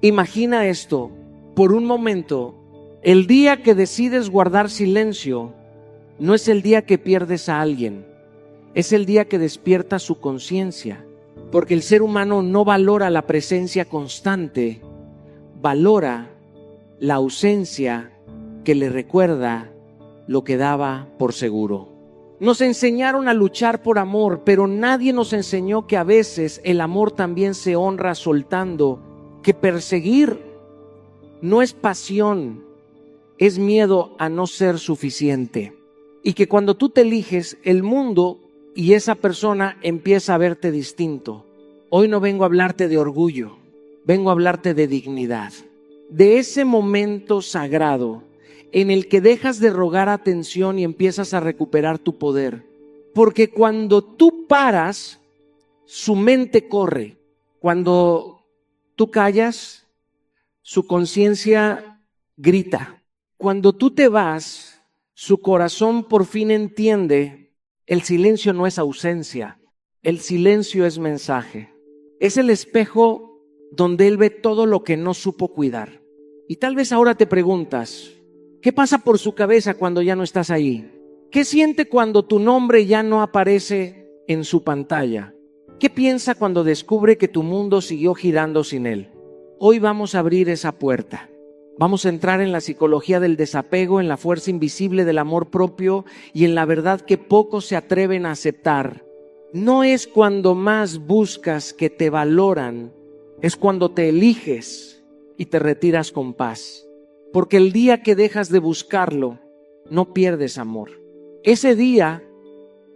Imagina esto, por un momento, el día que decides guardar silencio no es el día que pierdes a alguien, es el día que despierta su conciencia, porque el ser humano no valora la presencia constante, valora la ausencia que le recuerda lo que daba por seguro. Nos enseñaron a luchar por amor, pero nadie nos enseñó que a veces el amor también se honra soltando, que perseguir no es pasión, es miedo a no ser suficiente. Y que cuando tú te eliges, el mundo y esa persona empieza a verte distinto. Hoy no vengo a hablarte de orgullo, vengo a hablarte de dignidad. De ese momento sagrado en el que dejas de rogar atención y empiezas a recuperar tu poder. Porque cuando tú paras, su mente corre. Cuando tú callas, su conciencia grita. Cuando tú te vas, su corazón por fin entiende, el silencio no es ausencia, el silencio es mensaje. Es el espejo donde él ve todo lo que no supo cuidar. Y tal vez ahora te preguntas, ¿qué pasa por su cabeza cuando ya no estás ahí? ¿Qué siente cuando tu nombre ya no aparece en su pantalla? ¿Qué piensa cuando descubre que tu mundo siguió girando sin él? Hoy vamos a abrir esa puerta. Vamos a entrar en la psicología del desapego, en la fuerza invisible del amor propio y en la verdad que pocos se atreven a aceptar. No es cuando más buscas que te valoran, es cuando te eliges y te retiras con paz. Porque el día que dejas de buscarlo, no pierdes amor. Ese día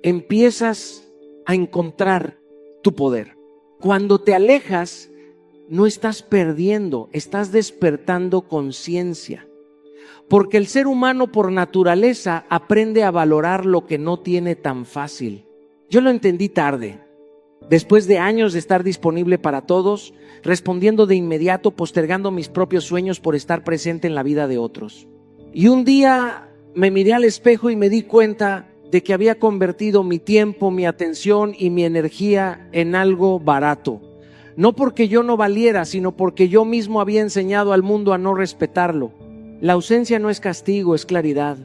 empiezas a encontrar tu poder. Cuando te alejas, no estás perdiendo, estás despertando conciencia. Porque el ser humano por naturaleza aprende a valorar lo que no tiene tan fácil. Yo lo entendí tarde. Después de años de estar disponible para todos, respondiendo de inmediato, postergando mis propios sueños por estar presente en la vida de otros. Y un día me miré al espejo y me di cuenta de que había convertido mi tiempo, mi atención y mi energía en algo barato. No porque yo no valiera, sino porque yo mismo había enseñado al mundo a no respetarlo. La ausencia no es castigo, es claridad.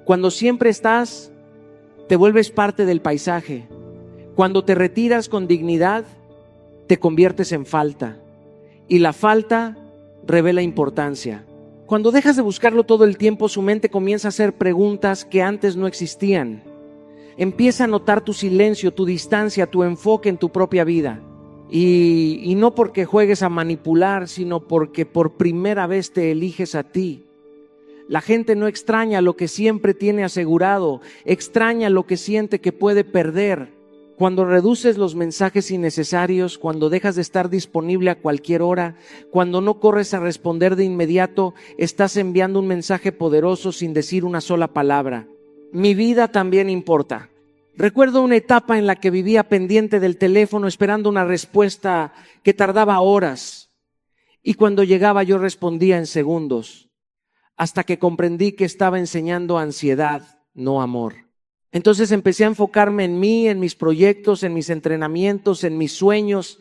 Cuando siempre estás, te vuelves parte del paisaje. Cuando te retiras con dignidad, te conviertes en falta. Y la falta revela importancia. Cuando dejas de buscarlo todo el tiempo, su mente comienza a hacer preguntas que antes no existían. Empieza a notar tu silencio, tu distancia, tu enfoque en tu propia vida. Y no porque juegues a manipular, sino porque por primera vez te eliges a ti. La gente no extraña lo que siempre tiene asegurado, extraña lo que siente que puede perder. Cuando reduces los mensajes innecesarios, cuando dejas de estar disponible a cualquier hora, cuando no corres a responder de inmediato, estás enviando un mensaje poderoso sin decir una sola palabra. Mi vida también importa. Recuerdo una etapa en la que vivía pendiente del teléfono esperando una respuesta que tardaba horas. Y cuando llegaba yo respondía en segundos, hasta que comprendí que estaba enseñando ansiedad, no amor. Entonces empecé a enfocarme en mí, en mis proyectos, en mis entrenamientos, en mis sueños,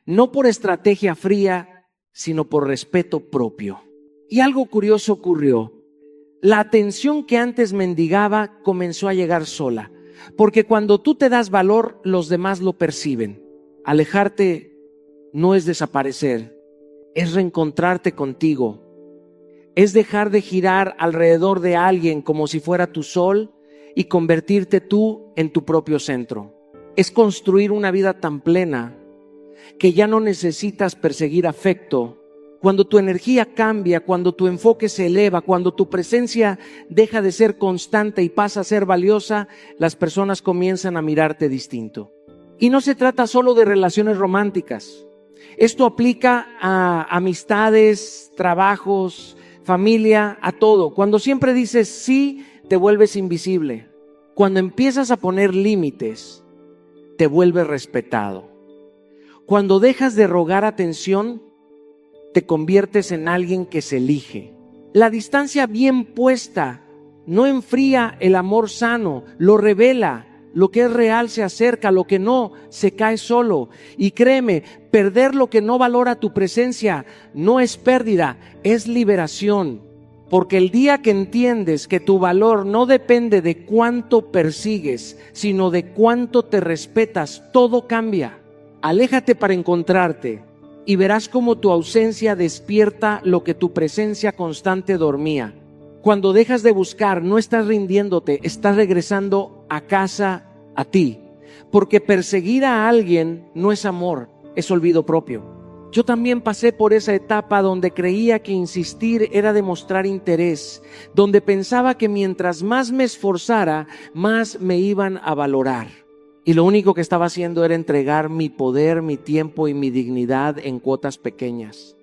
no por estrategia fría, sino por respeto propio. Y algo curioso ocurrió. La atención que antes mendigaba comenzó a llegar sola. Porque cuando tú te das valor, los demás lo perciben. Alejarte no es desaparecer, es reencontrarte contigo. Es dejar de girar alrededor de alguien como si fuera tu sol y convertirte tú en tu propio centro. Es construir una vida tan plena que ya no necesitas perseguir afecto. Cuando tu energía cambia, cuando tu enfoque se eleva, cuando tu presencia deja de ser constante y pasa a ser valiosa, las personas comienzan a mirarte distinto. Y no se trata solo de relaciones románticas. Esto aplica a amistades, trabajos, familia, a todo. Cuando siempre dices sí, te vuelves invisible. Cuando empiezas a poner límites, te vuelves respetado. Cuando dejas de rogar atención, te conviertes en alguien que se elige. La distancia bien puesta no enfría el amor sano, lo revela, Lo que es real se acerca, lo que no se cae solo. Y créeme, perder lo que no valora tu presencia no es pérdida, es liberación. Porque el día que entiendes que tu valor no depende de cuánto persigues, sino de cuánto te respetas, todo cambia. Aléjate para encontrarte y verás cómo tu ausencia despierta lo que tu presencia constante dormía. Cuando dejas de buscar, no estás rindiéndote, estás regresando a casa a ti. Porque perseguir a alguien no es amor, es olvido propio. Yo también pasé por esa etapa donde creía que insistir era demostrar interés, donde pensaba que mientras más me esforzara, más me iban a valorar. Y lo único que estaba haciendo era entregar mi poder, mi tiempo y mi dignidad en cuotas pequeñas.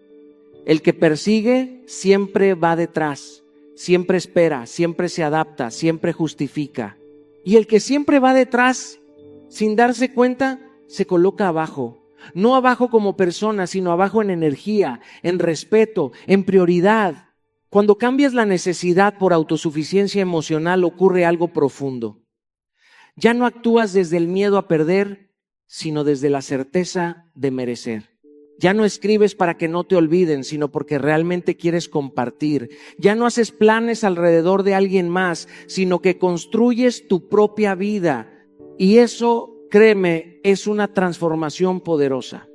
El que persigue siempre va detrás, siempre espera, siempre se adapta, siempre justifica. Y el que siempre va detrás, sin darse cuenta, se coloca abajo. No abajo como persona, sino abajo en energía, en respeto, en prioridad. Cuando cambias la necesidad por autosuficiencia emocional, ocurre algo profundo. Ya no actúas desde el miedo a perder, sino desde la certeza de merecer. Ya no escribes para que no te olviden, sino porque realmente quieres compartir. Ya no haces planes alrededor de alguien más, sino que construyes tu propia vida. Y eso, créeme, es una transformación poderosa.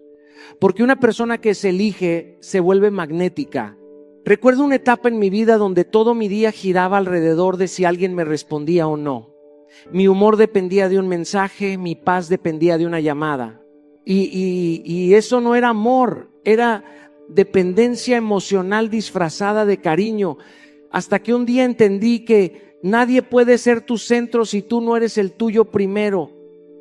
Porque una persona que se elige se vuelve magnética. Recuerdo una etapa en mi vida donde todo mi día giraba alrededor de si alguien me respondía o no. Mi humor dependía de un mensaje, mi paz dependía de una llamada. Y eso no era amor, era dependencia emocional disfrazada de cariño. Hasta que un día entendí que nadie puede ser tu centro si tú no eres el tuyo primero.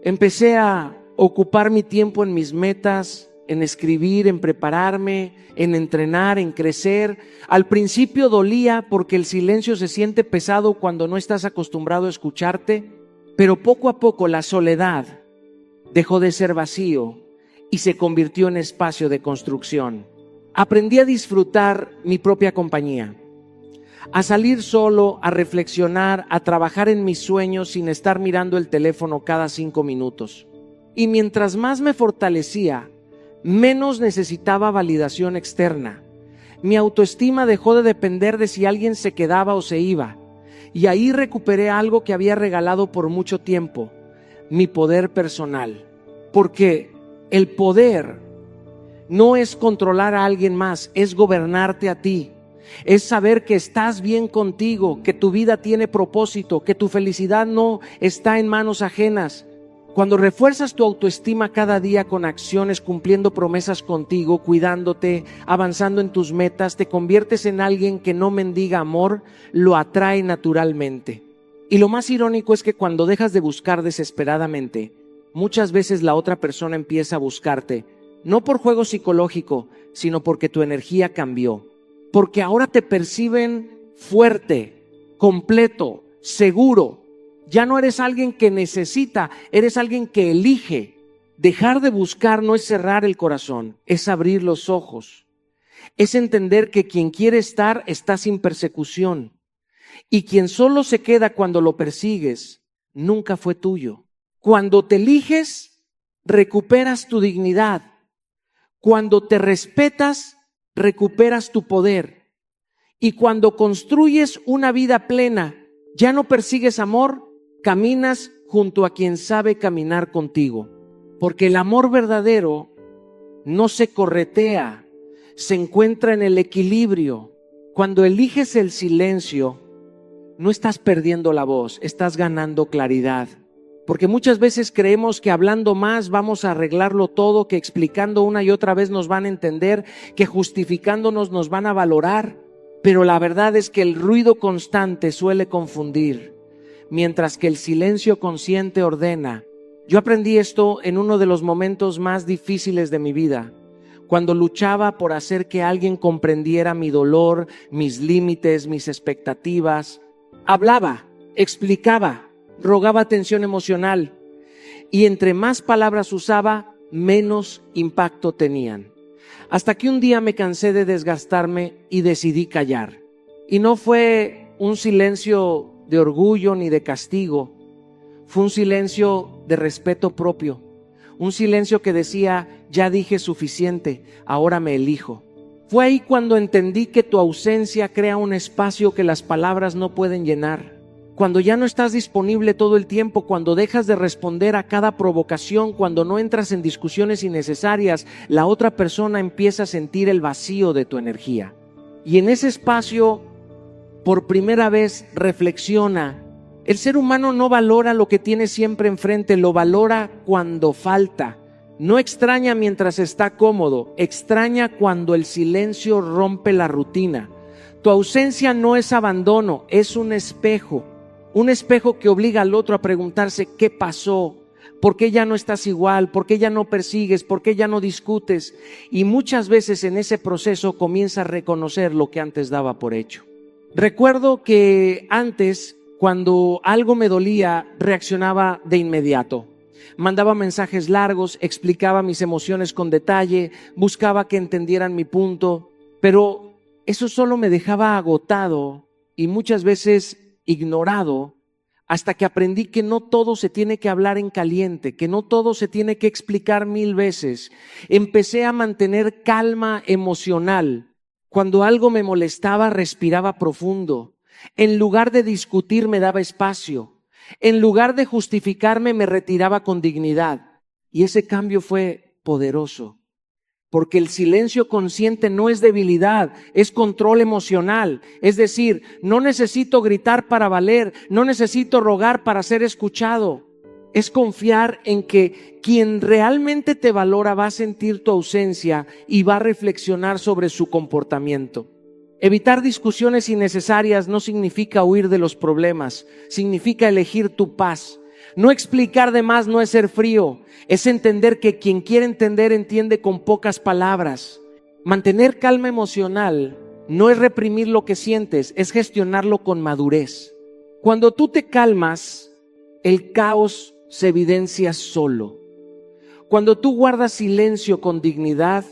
Empecé a ocupar mi tiempo en mis metas, en escribir, en prepararme, en entrenar, en crecer. Al principio dolía porque el silencio se siente pesado cuando no estás acostumbrado a escucharte, pero poco a poco la soledad dejó de ser vacío y se convirtió en espacio de construcción. Aprendí a disfrutar mi propia compañía, a salir solo, a reflexionar, a trabajar en mis sueños sin estar mirando el teléfono cada 5 minutos. Y mientras más me fortalecía, menos necesitaba validación externa. Mi autoestima dejó de depender de si alguien se quedaba o se iba. Y ahí recuperé algo que había regalado por mucho tiempo, mi poder personal. Porque el poder no es controlar a alguien más, es gobernarte a ti. Es saber que estás bien contigo, que tu vida tiene propósito, que tu felicidad no está en manos ajenas. Cuando refuerzas tu autoestima cada día con acciones, cumpliendo promesas contigo, cuidándote, avanzando en tus metas, te conviertes en alguien que no mendiga amor, lo atrae naturalmente. Y lo más irónico es que cuando dejas de buscar desesperadamente, muchas veces la otra persona empieza a buscarte, no por juego psicológico, sino porque tu energía cambió. Porque ahora te perciben fuerte, completo, seguro. Ya no eres alguien que necesita, eres alguien que elige. Dejar de buscar no es cerrar el corazón, es abrir los ojos. Es entender que quien quiere estar está sin persecución. Y quien solo se queda cuando lo persigues, nunca fue tuyo. Cuando te eliges, recuperas tu dignidad. Cuando te respetas, recuperas tu poder. Y cuando construyes una vida plena, ya no persigues amor, caminas junto a quien sabe caminar contigo. Porque el amor verdadero no se corretea, se encuentra en el equilibrio. Cuando eliges el silencio, no estás perdiendo la voz, estás ganando claridad. Porque muchas veces creemos que hablando más vamos a arreglarlo todo, que explicando una y otra vez nos van a entender, que justificándonos nos van a valorar. Pero la verdad es que el ruido constante suele confundir, mientras que el silencio consciente ordena. Yo aprendí esto en uno de los momentos más difíciles de mi vida, cuando luchaba por hacer que alguien comprendiera mi dolor, mis límites, mis expectativas. Hablaba, explicaba, rogaba atención emocional, y entre más palabras usaba, menos impacto tenían. Hasta que un día me cansé de desgastarme y decidí callar. Y no fue un silencio de orgullo ni de castigo. Fue un silencio de respeto propio, un silencio que decía, ya dije suficiente, ahora me elijo. Fue ahí cuando entendí que tu ausencia crea un espacio que las palabras no pueden llenar. Cuando ya no estás disponible todo el tiempo, cuando dejas de responder a cada provocación, cuando no entras en discusiones innecesarias, la otra persona empieza a sentir el vacío de tu energía. Y en ese espacio, por primera vez, reflexiona. El ser humano no valora lo que tiene siempre enfrente, lo valora cuando falta. No extraña mientras está cómodo, extraña cuando el silencio rompe la rutina. Tu ausencia no es abandono, es un espejo que obliga al otro a preguntarse qué pasó, por qué ya no estás igual, por qué ya no persigues, por qué ya no discutes. Y muchas veces en ese proceso comienza a reconocer lo que antes daba por hecho. Recuerdo que antes, cuando algo me dolía, reaccionaba de inmediato. Mandaba mensajes largos, explicaba mis emociones con detalle, buscaba que entendieran mi punto, pero eso solo me dejaba agotado y muchas veces ignorado, hasta que aprendí que no todo se tiene que hablar en caliente, que no todo se tiene que explicar 1000 veces. Empecé a mantener calma emocional. Cuando algo me molestaba, respiraba profundo. En lugar de discutir, me daba espacio. En lugar de justificarme, me retiraba con dignidad. Y ese cambio fue poderoso. Porque el silencio consciente no es debilidad, es control emocional. Es decir, no necesito gritar para valer, no necesito rogar para ser escuchado. Es confiar en que quien realmente te valora va a sentir tu ausencia y va a reflexionar sobre su comportamiento. Evitar discusiones innecesarias no significa huir de los problemas, significa elegir tu paz. No explicar de más no es ser frío, es entender que quien quiere entender entiende con pocas palabras. Mantener calma emocional no es reprimir lo que sientes, es gestionarlo con madurez. Cuando tú te calmas, el caos se evidencia solo. Cuando tú guardas silencio con dignidad,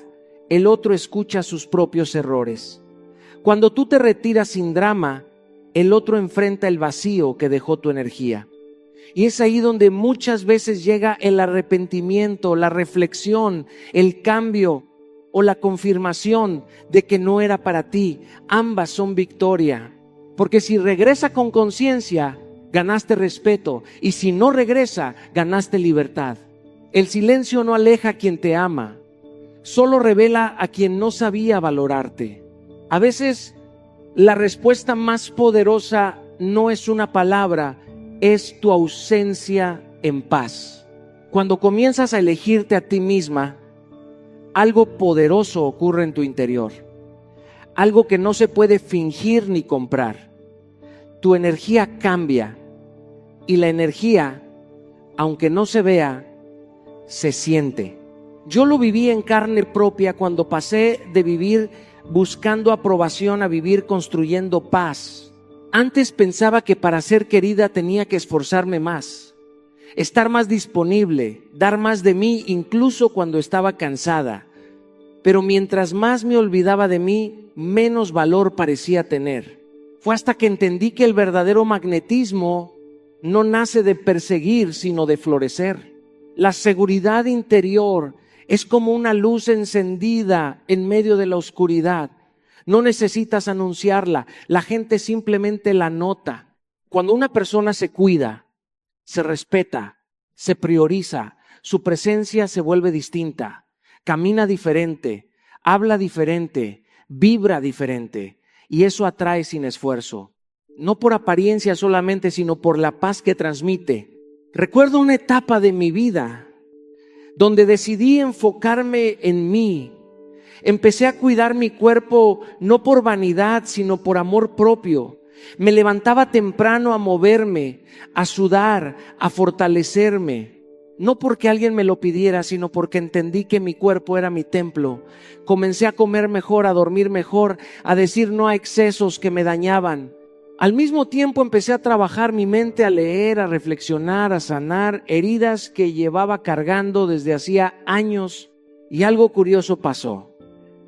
el otro escucha sus propios errores. Cuando tú te retiras sin drama, el otro enfrenta el vacío que dejó tu energía. Y es ahí donde muchas veces llega el arrepentimiento, la reflexión, el cambio o la confirmación de que no era para ti. Ambas son victoria. Porque si regresa con conciencia, ganaste respeto. Y si no regresa, ganaste libertad. El silencio no aleja a quien te ama, solo revela a quien no sabía valorarte. A veces la respuesta más poderosa no es una palabra, es tu ausencia en paz. Cuando comienzas a elegirte a ti misma, algo poderoso ocurre en tu interior. Algo que no se puede fingir ni comprar. Tu energía cambia y la energía, aunque no se vea, se siente. Yo lo viví en carne propia cuando pasé de vivir buscando aprobación a vivir construyendo paz. Antes pensaba que para ser querida tenía que esforzarme más, estar más disponible, dar más de mí incluso cuando estaba cansada. Pero mientras más me olvidaba de mí, menos valor parecía tener. Fue hasta que entendí que el verdadero magnetismo no nace de perseguir, sino de florecer. La seguridad interior es como una luz encendida en medio de la oscuridad. No necesitas anunciarla, la gente simplemente la nota. Cuando una persona se cuida, se respeta, se prioriza, su presencia se vuelve distinta, camina diferente, habla diferente, vibra diferente, y eso atrae sin esfuerzo. No por apariencia solamente, sino por la paz que transmite. Recuerdo una etapa de mi vida donde decidí enfocarme en mí. Empecé a cuidar mi cuerpo no por vanidad, sino por amor propio. Me levantaba temprano a moverme, a sudar, a fortalecerme. No porque alguien me lo pidiera, sino porque entendí que mi cuerpo era mi templo. Comencé a comer mejor, a dormir mejor, a decir no a excesos que me dañaban. Al mismo tiempo empecé a trabajar mi mente, a leer, a reflexionar, a sanar heridas que llevaba cargando desde hacía años. Y algo curioso pasó.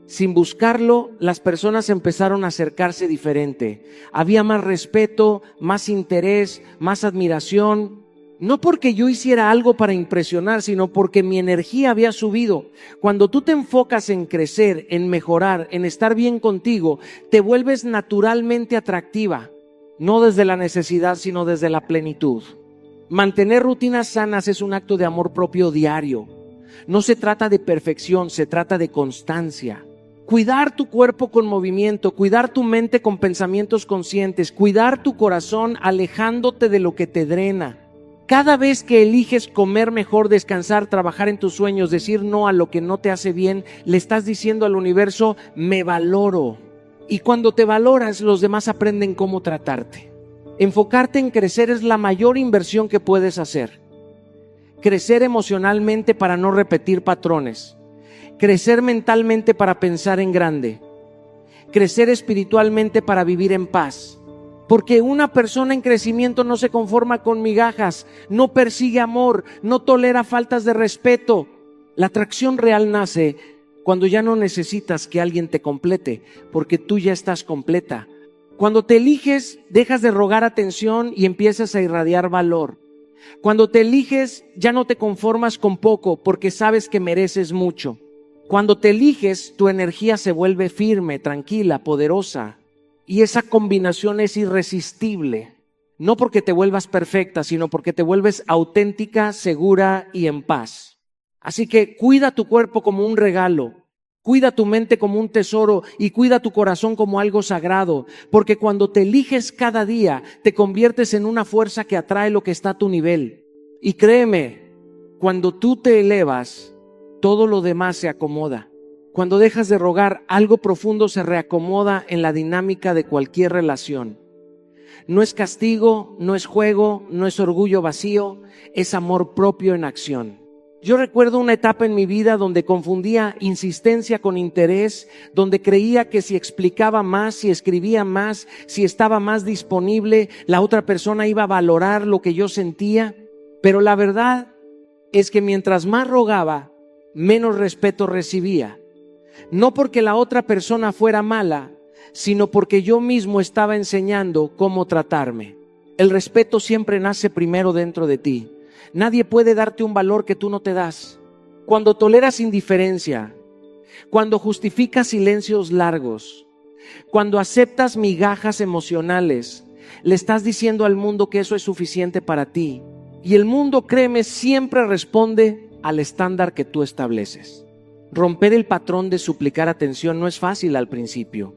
Sin buscarlo, las personas empezaron a acercarse diferente. Había más respeto, más interés, más admiración. No porque yo hiciera algo para impresionar, sino porque mi energía había subido. Cuando tú te enfocas en crecer, en mejorar, en estar bien contigo, te vuelves naturalmente atractiva. No desde la necesidad, sino desde la plenitud. Mantener rutinas sanas es un acto de amor propio diario. No se trata de perfección, se trata de constancia. Cuidar tu cuerpo con movimiento, cuidar tu mente con pensamientos conscientes, cuidar tu corazón alejándote de lo que te drena. Cada vez que eliges comer mejor, descansar, trabajar en tus sueños, decir no a lo que no te hace bien, le estás diciendo al universo, me valoro. Y cuando te valoras, los demás aprenden cómo tratarte. Enfocarte en crecer es la mayor inversión que puedes hacer. Crecer emocionalmente para no repetir patrones. Crecer mentalmente para pensar en grande. Crecer espiritualmente para vivir en paz. Porque una persona en crecimiento no se conforma con migajas, no persigue amor, no tolera faltas de respeto. La atracción real nace cuando ya no necesitas que alguien te complete, porque tú ya estás completa. Cuando te eliges, dejas de rogar atención y empiezas a irradiar valor. Cuando te eliges, ya no te conformas con poco, porque sabes que mereces mucho. Cuando te eliges, tu energía se vuelve firme, tranquila, poderosa. Y esa combinación es irresistible. No porque te vuelvas perfecta, sino porque te vuelves auténtica, segura y en paz. Así que cuida tu cuerpo como un regalo. Cuida tu mente como un tesoro y cuida tu corazón como algo sagrado, porque cuando te eliges cada día, te conviertes en una fuerza que atrae lo que está a tu nivel. Y créeme, cuando tú te elevas, todo lo demás se acomoda. Cuando dejas de rogar, algo profundo se reacomoda en la dinámica de cualquier relación. No es castigo, no es juego, no es orgullo vacío, es amor propio en acción. Yo recuerdo una etapa en mi vida donde confundía insistencia con interés, donde creía que si explicaba más, si escribía más, si estaba más disponible, la otra persona iba a valorar lo que yo sentía. Pero la verdad es que mientras más rogaba, menos respeto recibía. No porque la otra persona fuera mala, sino porque yo mismo estaba enseñando cómo tratarme. El respeto siempre nace primero dentro de ti. Nadie puede darte un valor que tú no te das. Cuando toleras indiferencia, cuando justificas silencios largos, cuando aceptas migajas emocionales, le estás diciendo al mundo que eso es suficiente para ti. Y el mundo, créeme, siempre responde al estándar que tú estableces. Romper el patrón de suplicar atención no es fácil al principio,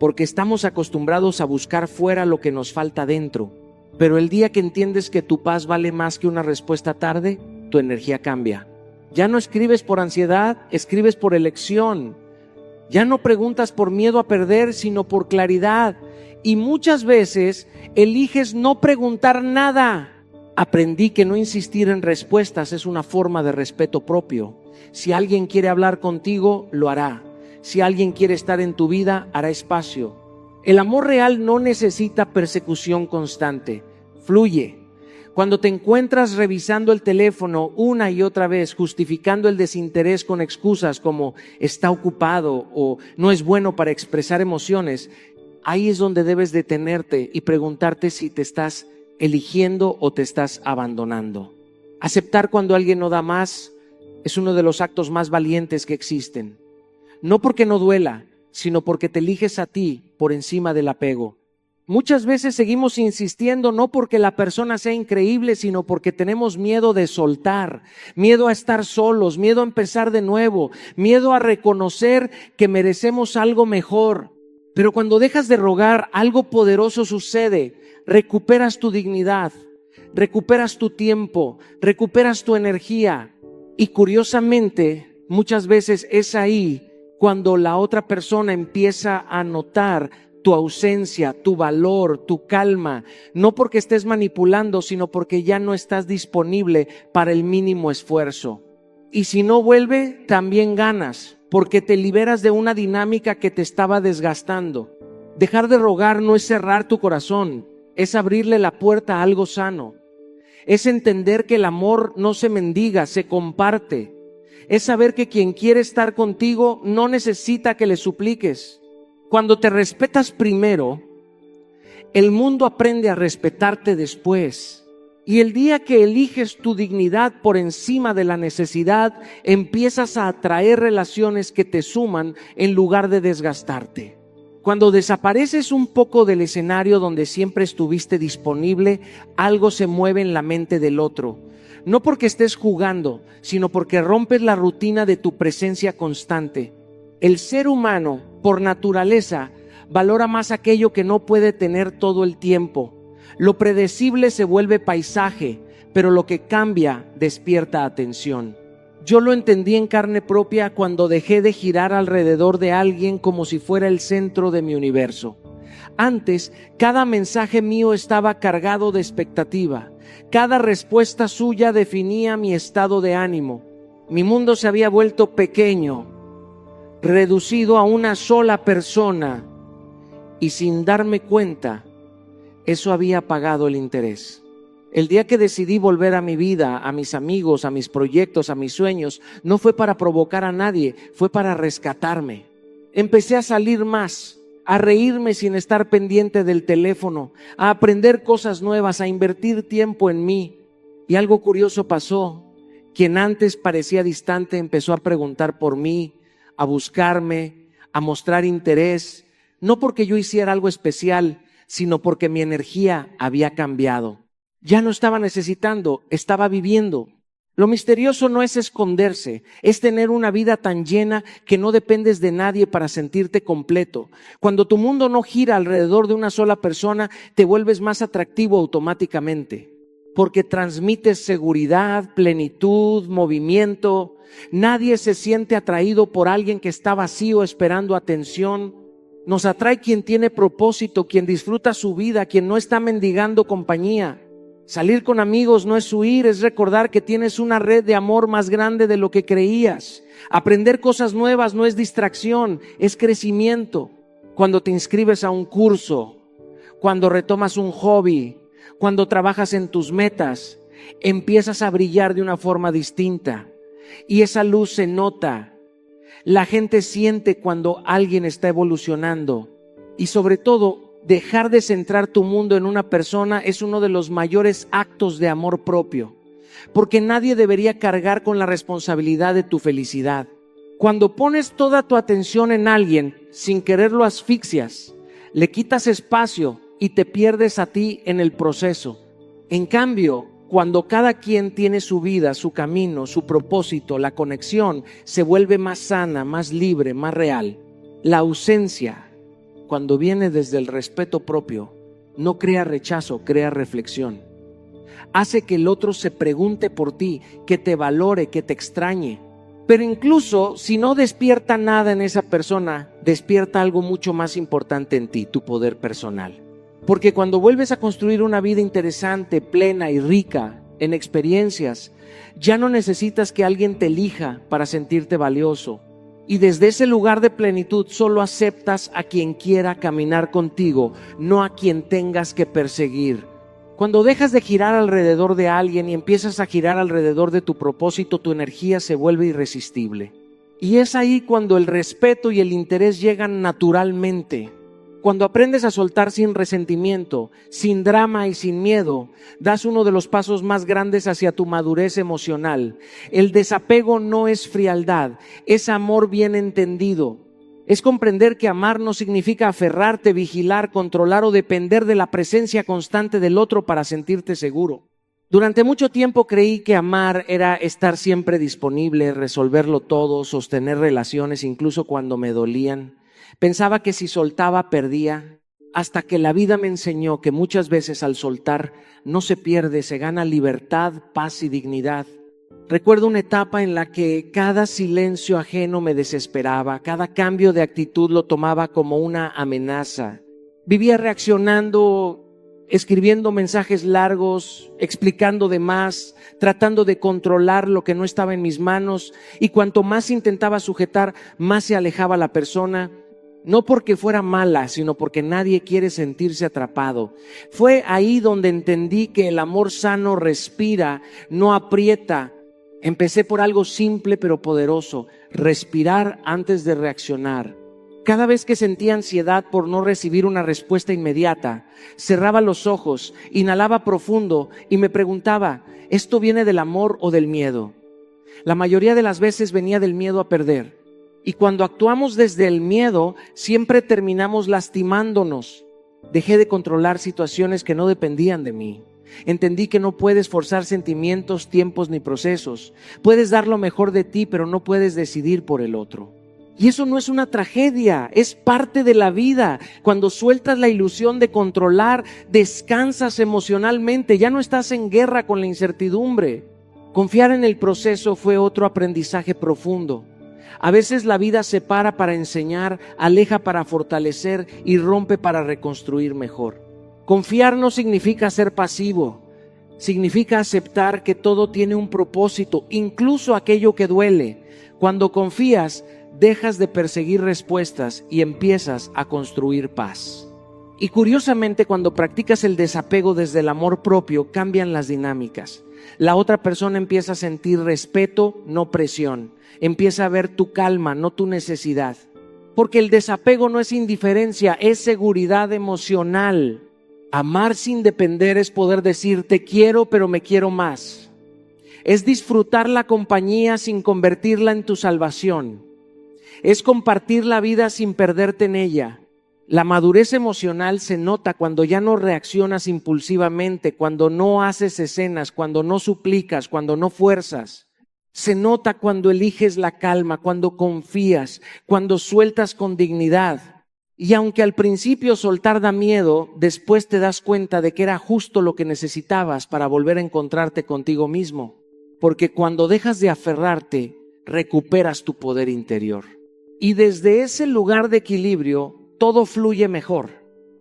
porque estamos acostumbrados a buscar fuera lo que nos falta dentro. Pero el día que entiendes que tu paz vale más que una respuesta tarde, tu energía cambia. Ya no escribes por ansiedad, escribes por elección. Ya no preguntas por miedo a perder, sino por claridad. Y muchas veces eliges no preguntar nada. Aprendí que no insistir en respuestas es una forma de respeto propio. Si alguien quiere hablar contigo, lo hará. Si alguien quiere estar en tu vida, hará espacio. El amor real no necesita persecución constante, fluye. Cuando te encuentras revisando el teléfono una y otra vez, justificando el desinterés con excusas como está ocupado o no es bueno para expresar emociones, ahí es donde debes detenerte y preguntarte si te estás eligiendo o te estás abandonando. Aceptar cuando alguien no da más es uno de los actos más valientes que existen. No porque no duela, sino porque te eliges a ti por encima del apego. Muchas veces seguimos insistiendo no porque la persona sea increíble, sino porque tenemos miedo de soltar, miedo a estar solos, miedo a empezar de nuevo, miedo a reconocer que merecemos algo mejor. Pero cuando dejas de rogar, algo poderoso sucede. Recuperas tu dignidad, recuperas tu tiempo, recuperas tu energía. Y curiosamente, muchas veces es ahí cuando la otra persona empieza a notar tu ausencia, tu valor, tu calma, no porque estés manipulando, sino porque ya no estás disponible para el mínimo esfuerzo. Y si no vuelve, también ganas, porque te liberas de una dinámica que te estaba desgastando. Dejar de rogar no es cerrar tu corazón, es abrirle la puerta a algo sano. Es entender que el amor no se mendiga, se comparte. Es saber que quien quiere estar contigo no necesita que le supliques. Cuando te respetas primero, el mundo aprende a respetarte después. Y el día que eliges tu dignidad por encima de la necesidad, empiezas a atraer relaciones que te suman en lugar de desgastarte. Cuando desapareces un poco del escenario donde siempre estuviste disponible, algo se mueve en la mente del otro. No porque estés jugando, sino porque rompes la rutina de tu presencia constante. El ser humano, por naturaleza, valora más aquello que no puede tener todo el tiempo. Lo predecible se vuelve paisaje, pero lo que cambia despierta atención. Yo lo entendí en carne propia cuando dejé de girar alrededor de alguien como si fuera el centro de mi universo. Antes, cada mensaje mío estaba cargado de expectativa. Cada respuesta suya definía mi estado de ánimo. Mi mundo se había vuelto pequeño, reducido a una sola persona, y sin darme cuenta, eso había apagado el interés. El día que decidí volver a mi vida, a mis amigos, a mis proyectos, a mis sueños, no fue para provocar a nadie, fue para rescatarme. Empecé a salir más, a reírme sin estar pendiente del teléfono, a aprender cosas nuevas, a invertir tiempo en mí. Y algo curioso pasó. Quien antes parecía distante empezó a preguntar por mí, a buscarme, a mostrar interés, no porque yo hiciera algo especial, sino porque mi energía había cambiado. Ya no estaba necesitando, estaba viviendo. Lo misterioso no es esconderse, es tener una vida tan llena que no dependes de nadie para sentirte completo. Cuando tu mundo no gira alrededor de una sola persona, te vuelves más atractivo automáticamente, porque transmites seguridad, plenitud, movimiento. Nadie se siente atraído por alguien que está vacío esperando atención. Nos atrae quien tiene propósito, quien disfruta su vida, quien no está mendigando compañía. Salir con amigos no es huir, es recordar que tienes una red de amor más grande de lo que creías. Aprender cosas nuevas no es distracción, es crecimiento. Cuando te inscribes a un curso, cuando retomas un hobby, cuando trabajas en tus metas, empiezas a brillar de una forma distinta. Y esa luz se nota. La gente siente cuando alguien está evolucionando. Y sobre todo, dejar de centrar tu mundo en una persona es uno de los mayores actos de amor propio, porque nadie debería cargar con la responsabilidad de tu felicidad. Cuando pones toda tu atención en alguien, sin querer lo asfixias, le quitas espacio y te pierdes a ti en el proceso. En cambio, cuando cada quien tiene su vida, su camino, su propósito, la conexión, se vuelve más sana, más libre, más real. La ausencia, cuando viene desde el respeto propio, no crea rechazo, crea reflexión. Hace que el otro se pregunte por ti, que te valore, que te extrañe. Pero incluso si no despierta nada en esa persona, despierta algo mucho más importante en ti, tu poder personal. Porque cuando vuelves a construir una vida interesante, plena y rica en experiencias, ya no necesitas que alguien te elija para sentirte valioso. Y desde ese lugar de plenitud solo aceptas a quien quiera caminar contigo, no a quien tengas que perseguir. Cuando dejas de girar alrededor de alguien y empiezas a girar alrededor de tu propósito, tu energía se vuelve irresistible. Y es ahí cuando el respeto y el interés llegan naturalmente. Cuando aprendes a soltar sin resentimiento, sin drama y sin miedo, das uno de los pasos más grandes hacia tu madurez emocional. El desapego no es frialdad, es amor bien entendido. Es comprender que amar no significa aferrarte, vigilar, controlar o depender de la presencia constante del otro para sentirte seguro. Durante mucho tiempo creí que amar era estar siempre disponible, resolverlo todo, sostener relaciones incluso cuando me dolían. Pensaba que si soltaba perdía, hasta que la vida me enseñó que muchas veces al soltar no se pierde, se gana libertad, paz y dignidad. Recuerdo una etapa en la que cada silencio ajeno me desesperaba, cada cambio de actitud lo tomaba como una amenaza. Vivía reaccionando, escribiendo mensajes largos, explicando de más, tratando de controlar lo que no estaba en mis manos, y cuanto más intentaba sujetar, más se alejaba la persona. No porque fuera mala, sino porque nadie quiere sentirse atrapado. Fue ahí donde entendí que el amor sano respira, no aprieta. Empecé por algo simple pero poderoso: respirar antes de reaccionar. Cada vez que sentía ansiedad por no recibir una respuesta inmediata, cerraba los ojos, inhalaba profundo y me preguntaba, ¿esto viene del amor o del miedo? La mayoría de las veces venía del miedo a perder. Y cuando actuamos desde el miedo, siempre terminamos lastimándonos. Dejé de controlar situaciones que no dependían de mí. Entendí que no puedes forzar sentimientos, tiempos ni procesos. Puedes dar lo mejor de ti, pero no puedes decidir por el otro. Y eso no es una tragedia, es parte de la vida. Cuando sueltas la ilusión de controlar, descansas emocionalmente, ya no estás en guerra con la incertidumbre. Confiar en el proceso fue otro aprendizaje profundo. A veces la vida separa para enseñar, aleja para fortalecer y rompe para reconstruir mejor. Confiar no significa ser pasivo, significa aceptar que todo tiene un propósito, incluso aquello que duele. Cuando confías, dejas de perseguir respuestas y empiezas a construir paz. Y curiosamente, cuando practicas el desapego desde el amor propio, cambian las dinámicas. La otra persona empieza a sentir respeto, no presión. Empieza a ver tu calma, no tu necesidad. Porque el desapego no es indiferencia, es seguridad emocional. Amar sin depender es poder decir te quiero, pero me quiero más. Es disfrutar la compañía sin convertirla en tu salvación. Es compartir la vida sin perderte en ella. La madurez emocional se nota cuando ya no reaccionas impulsivamente, cuando no haces escenas, cuando no suplicas, cuando no fuerzas. Se nota cuando eliges la calma, cuando confías, cuando sueltas con dignidad. Y aunque al principio soltar da miedo, después te das cuenta de que era justo lo que necesitabas para volver a encontrarte contigo mismo. Porque cuando dejas de aferrarte, recuperas tu poder interior. Y desde ese lugar de equilibrio, todo fluye mejor.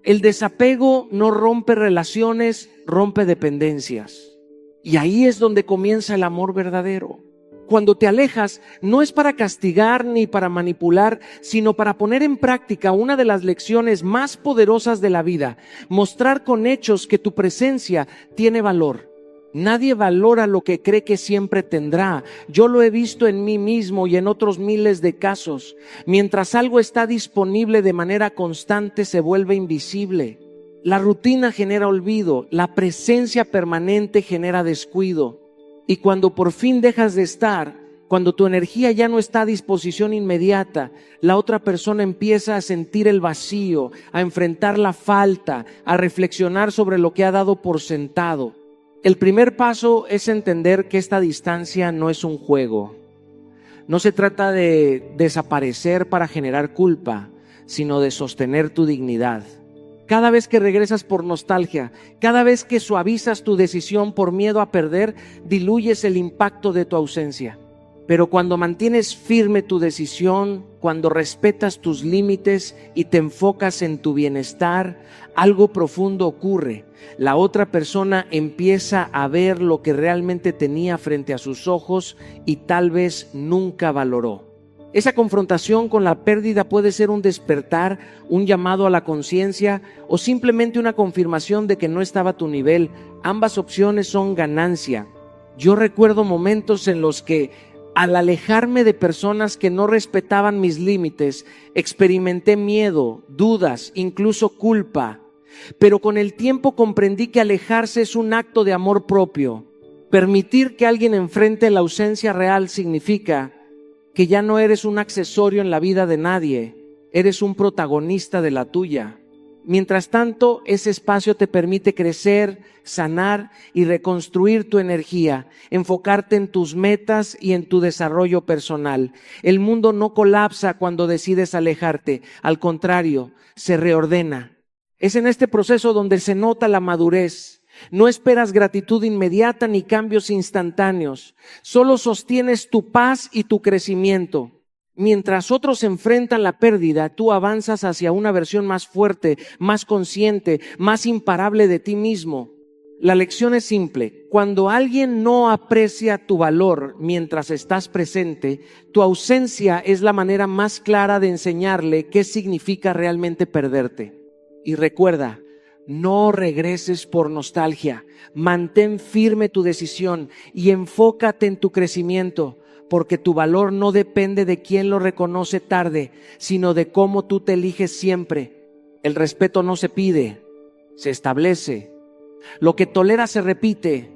El desapego no rompe relaciones, rompe dependencias. Y ahí es donde comienza el amor verdadero. Cuando te alejas, no es para castigar ni para manipular, sino para poner en práctica una de las lecciones más poderosas de la vida, mostrar con hechos que tu presencia tiene valor. Nadie valora lo que cree que siempre tendrá. Yo lo he visto en mí mismo y en otros miles de casos. Mientras algo está disponible de manera constante, se vuelve invisible. La rutina genera olvido, la presencia permanente genera descuido. Y cuando por fin dejas de estar, cuando tu energía ya no está a disposición inmediata, la otra persona empieza a sentir el vacío, a enfrentar la falta, a reflexionar sobre lo que ha dado por sentado. El primer paso es entender que esta distancia no es un juego. No se trata de desaparecer para generar culpa, sino de sostener tu dignidad. Cada vez que regresas por nostalgia, cada vez que suavizas tu decisión por miedo a perder, diluyes el impacto de tu ausencia. Pero cuando mantienes firme tu decisión, cuando respetas tus límites y te enfocas en tu bienestar, algo profundo ocurre. La otra persona empieza a ver lo que realmente tenía frente a sus ojos y tal vez nunca valoró. Esa confrontación con la pérdida puede ser un despertar, un llamado a la conciencia o simplemente una confirmación de que no estaba a tu nivel. Ambas opciones son ganancia. Yo recuerdo momentos en los que, al alejarme de personas que no respetaban mis límites, experimenté miedo, dudas, incluso culpa. Pero con el tiempo comprendí que alejarse es un acto de amor propio. Permitir que alguien enfrente la ausencia real significa que ya no eres un accesorio en la vida de nadie, eres un protagonista de la tuya. Mientras tanto, ese espacio te permite crecer, sanar y reconstruir tu energía, enfocarte en tus metas y en tu desarrollo personal. El mundo no colapsa cuando decides alejarte, al contrario, se reordena. Es en este proceso donde se nota la madurez. No esperas gratitud inmediata ni cambios instantáneos. Solo sostienes tu paz y tu crecimiento. Mientras otros enfrentan la pérdida, tú avanzas hacia una versión más fuerte, más consciente, más imparable de ti mismo. La lección es simple. Cuando alguien no aprecia tu valor mientras estás presente, tu ausencia es la manera más clara de enseñarle qué significa realmente perderte. Y recuerda, no regreses por nostalgia. Mantén firme tu decisión y enfócate en tu crecimiento, porque tu valor no depende de quién lo reconoce tarde, sino de cómo tú te eliges siempre. El respeto no se pide, se establece. Lo que tolera se repite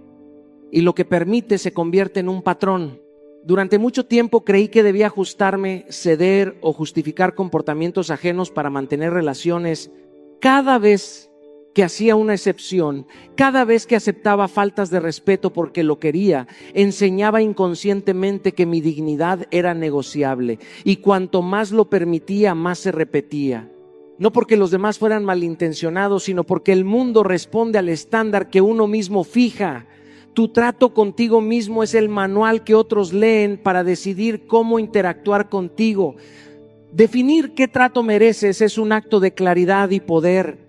y lo que permite se convierte en un patrón. Durante mucho tiempo creí que debía ajustarme, ceder o justificar comportamientos ajenos para mantener relaciones. Cada vez que hacía una excepción, cada vez que aceptaba faltas de respeto porque lo quería, enseñaba inconscientemente que mi dignidad era negociable y cuanto más lo permitía, más se repetía. No porque los demás fueran malintencionados, sino porque el mundo responde al estándar que uno mismo fija. Tu trato contigo mismo es el manual que otros leen para decidir cómo interactuar contigo. Definir qué trato mereces es un acto de claridad y poder.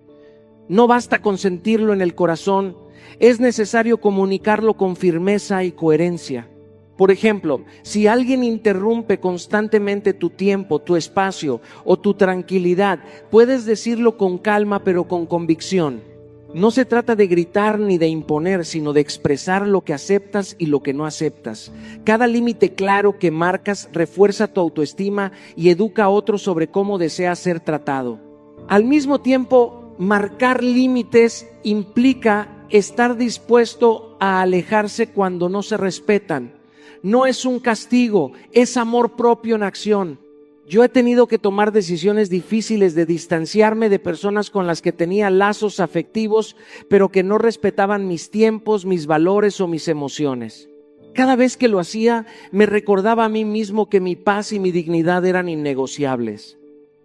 No basta con sentirlo en el corazón, es necesario comunicarlo con firmeza y coherencia. Por ejemplo, si alguien interrumpe constantemente tu tiempo, tu espacio o tu tranquilidad, puedes decirlo con calma pero con convicción. No se trata de gritar ni de imponer, sino de expresar lo que aceptas y lo que no aceptas. Cada límite claro que marcas refuerza tu autoestima y educa a otros sobre cómo deseas ser tratado. Al mismo tiempo, marcar límites implica estar dispuesto a alejarse cuando no se respetan. No es un castigo, es amor propio en acción. Yo he tenido que tomar decisiones difíciles de distanciarme de personas con las que tenía lazos afectivos, pero que no respetaban mis tiempos, mis valores o mis emociones. Cada vez que lo hacía, me recordaba a mí mismo que mi paz y mi dignidad eran innegociables.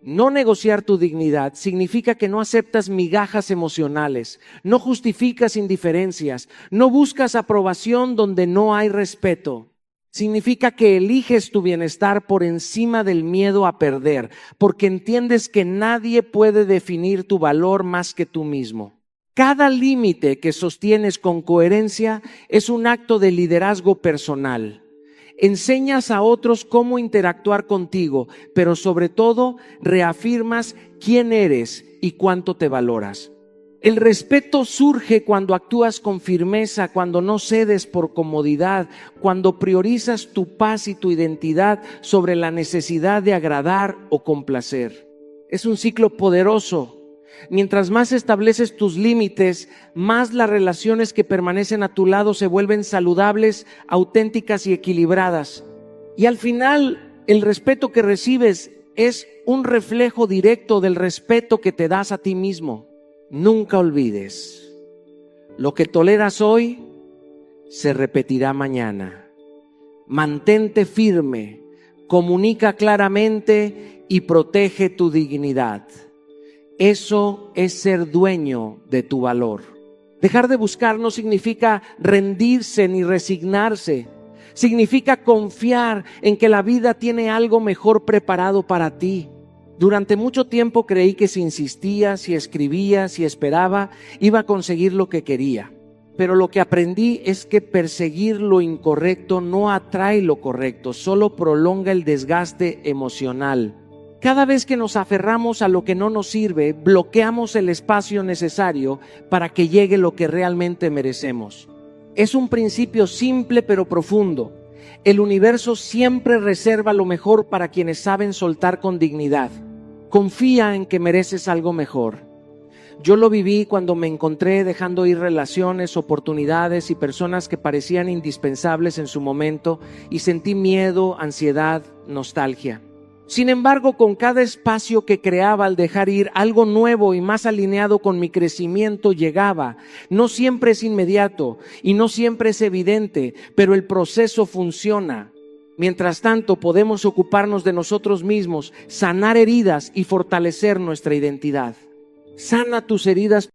No negociar tu dignidad significa que no aceptas migajas emocionales, no justificas indiferencias, no buscas aprobación donde no hay respeto. Significa que eliges tu bienestar por encima del miedo a perder, porque entiendes que nadie puede definir tu valor más que tú mismo. Cada límite que sostienes con coherencia es un acto de liderazgo personal. Enseñas a otros cómo interactuar contigo, pero sobre todo reafirmas quién eres y cuánto te valoras. El respeto surge cuando actúas con firmeza, cuando no cedes por comodidad, cuando priorizas tu paz y tu identidad sobre la necesidad de agradar o complacer. Es un ciclo poderoso. Mientras más estableces tus límites, más las relaciones que permanecen a tu lado se vuelven saludables, auténticas y equilibradas. Y al final, el respeto que recibes es un reflejo directo del respeto que te das a ti mismo. Nunca olvides, lo que toleras hoy se repetirá mañana. Mantente firme, comunica claramente y protege tu dignidad. Eso es ser dueño de tu valor. Dejar de buscar no significa rendirse ni resignarse. Significa confiar en que la vida tiene algo mejor preparado para ti. Durante mucho tiempo creí que si insistía, si escribía, si esperaba, iba a conseguir lo que quería. Pero lo que aprendí es que perseguir lo incorrecto no atrae lo correcto, solo prolonga el desgaste emocional. Cada vez que nos aferramos a lo que no nos sirve, bloqueamos el espacio necesario para que llegue lo que realmente merecemos. Es un principio simple pero profundo. El universo siempre reserva lo mejor para quienes saben soltar con dignidad. Confía en que mereces algo mejor. Yo lo viví cuando me encontré dejando ir relaciones, oportunidades y personas que parecían indispensables en su momento y sentí miedo, ansiedad, nostalgia. Sin embargo, con cada espacio que creaba al dejar ir, algo nuevo y más alineado con mi crecimiento llegaba. No siempre es inmediato y no siempre es evidente, pero el proceso funciona. Mientras tanto, podemos ocuparnos de nosotros mismos, sanar heridas y fortalecer nuestra identidad. Sana tus heridas